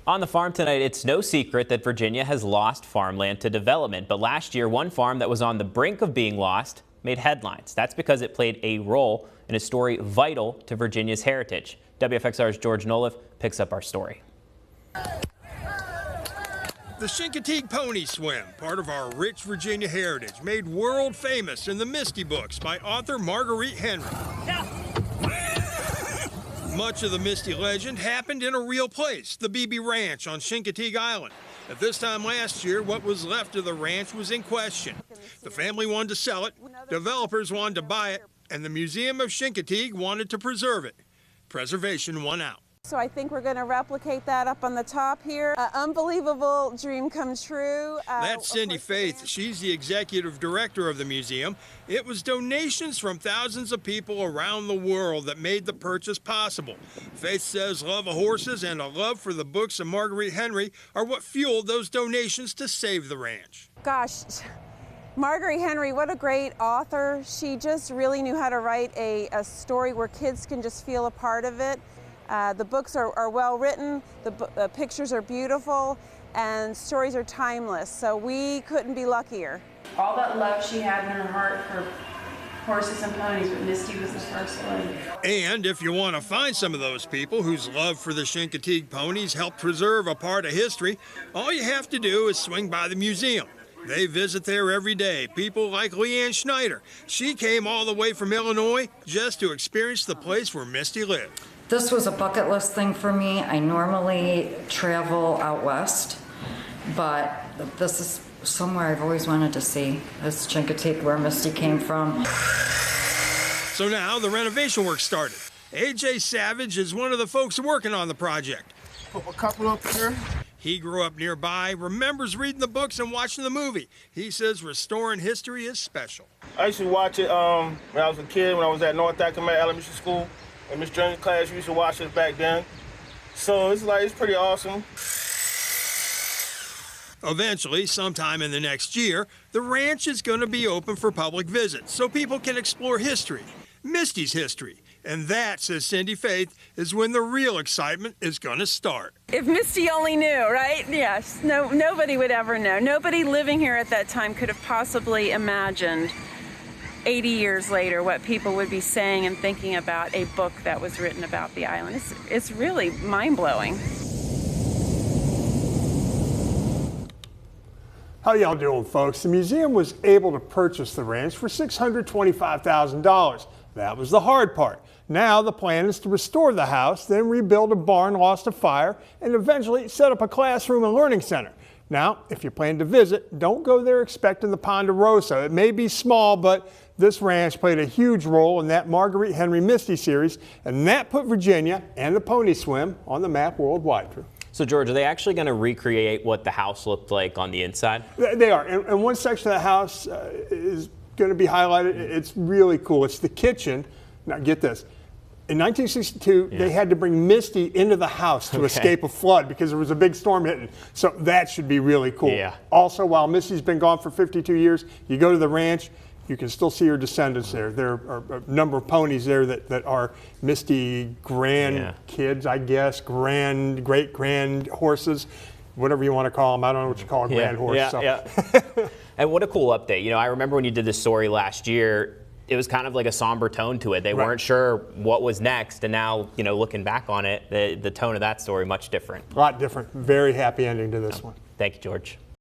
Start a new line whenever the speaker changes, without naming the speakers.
On the farm tonight, it's no secret that Virginia has lost farmland to development. But last year, one farm that was on the brink of being lost made headlines. That's because it played a role in a story vital to Virginia's heritage. WFXR's George Noliff picks up our story.
The Chincoteague Pony Swim, part of our rich Virginia heritage, made world famous in the Misty books by author Marguerite Henry. Much of the Misty legend happened in a real place, the Beebe Ranch on Chincoteague Island. At this time last year, what was left of the ranch was in question. The family wanted to sell it, developers wanted to buy it, and the Museum of Chincoteague wanted to preserve it. Preservation won out.
So I think we're going to replicate that up on the top here. Unbelievable dream come true.
That's Cindy Faith. She's the executive director of the museum. It was donations from thousands of people around the world that made the purchase possible. Faith says love of horses and a love for the books of Marguerite Henry are what fueled those donations to save the ranch.
Gosh, Marguerite Henry, what a great author. She just really knew how to write a story where kids can just feel a part of it. The books are well written, the pictures are beautiful, and stories are timeless, so we couldn't be luckier.
All that love she had in her heart for horses and ponies, but Misty was the first one.
And if you want to find some of those people whose love for the Chincoteague ponies helped preserve a part of history, all you have to do is swing by the museum. They visit there every day. People like Leanne Schneider. She came all the way from Illinois just to experience the place where Misty lived.
This was a bucket list thing for me. I normally travel out west, but this is somewhere I've always wanted to see. This Chincoteague, where Misty came from.
So now the renovation work started. AJ Savage is one of the folks working on the project.
Put a couple up here.
He grew up nearby, remembers reading the books and watching the movie. He says restoring history is special.
I used to watch it when I was a kid, when I was at North Academy Elementary School. In Miss Jones' class, we used to watch it back then. So it's pretty awesome.
Eventually, sometime in the next year, the ranch is going to be open for public visits so people can explore history, Misty's history. And that, says Cindy Faith, is when the real excitement is going to start.
If Misty only knew, right? Yes, nobody would ever know. Nobody living here at that time could have possibly imagined 80 years later what people would be saying and thinking about a book that was written about the island. It's really mind-blowing.
How y'all doing, folks? The museum was able to purchase the ranch for $625,000. That was the hard part. Now the plan is to restore the house, then rebuild a barn lost to fire, and eventually set up a classroom and learning center. Now, if you plan to visit, don't go there expecting the Ponderosa. It may be small, but this ranch played a huge role in that Marguerite Henry Misty series, and that put Virginia and the Pony Swim on the map worldwide.
So, George, are they actually going to recreate what the house looked like on the inside?
They are. And one section of the house is going to be highlighted. It's really cool. It's the kitchen. Now, get this. In 1962, they had to bring Misty into the house to escape a flood because there was a big storm hitting. So that should be really cool.
Yeah.
Also, while Misty's been gone for 52 years, you go to the ranch, you can still see her descendants there. There are a number of ponies there that are Misty grandkids, I guess, great-grand horses, whatever you want to call them. I don't know what you call a grand horse.
And what a cool update. You know, I remember when you did this story last year, it was kind of like a somber tone to it. They weren't sure what was next, and now, you know, looking back on it, the tone of that story much different.
A lot different. Very happy ending to this one.
Thank you, George.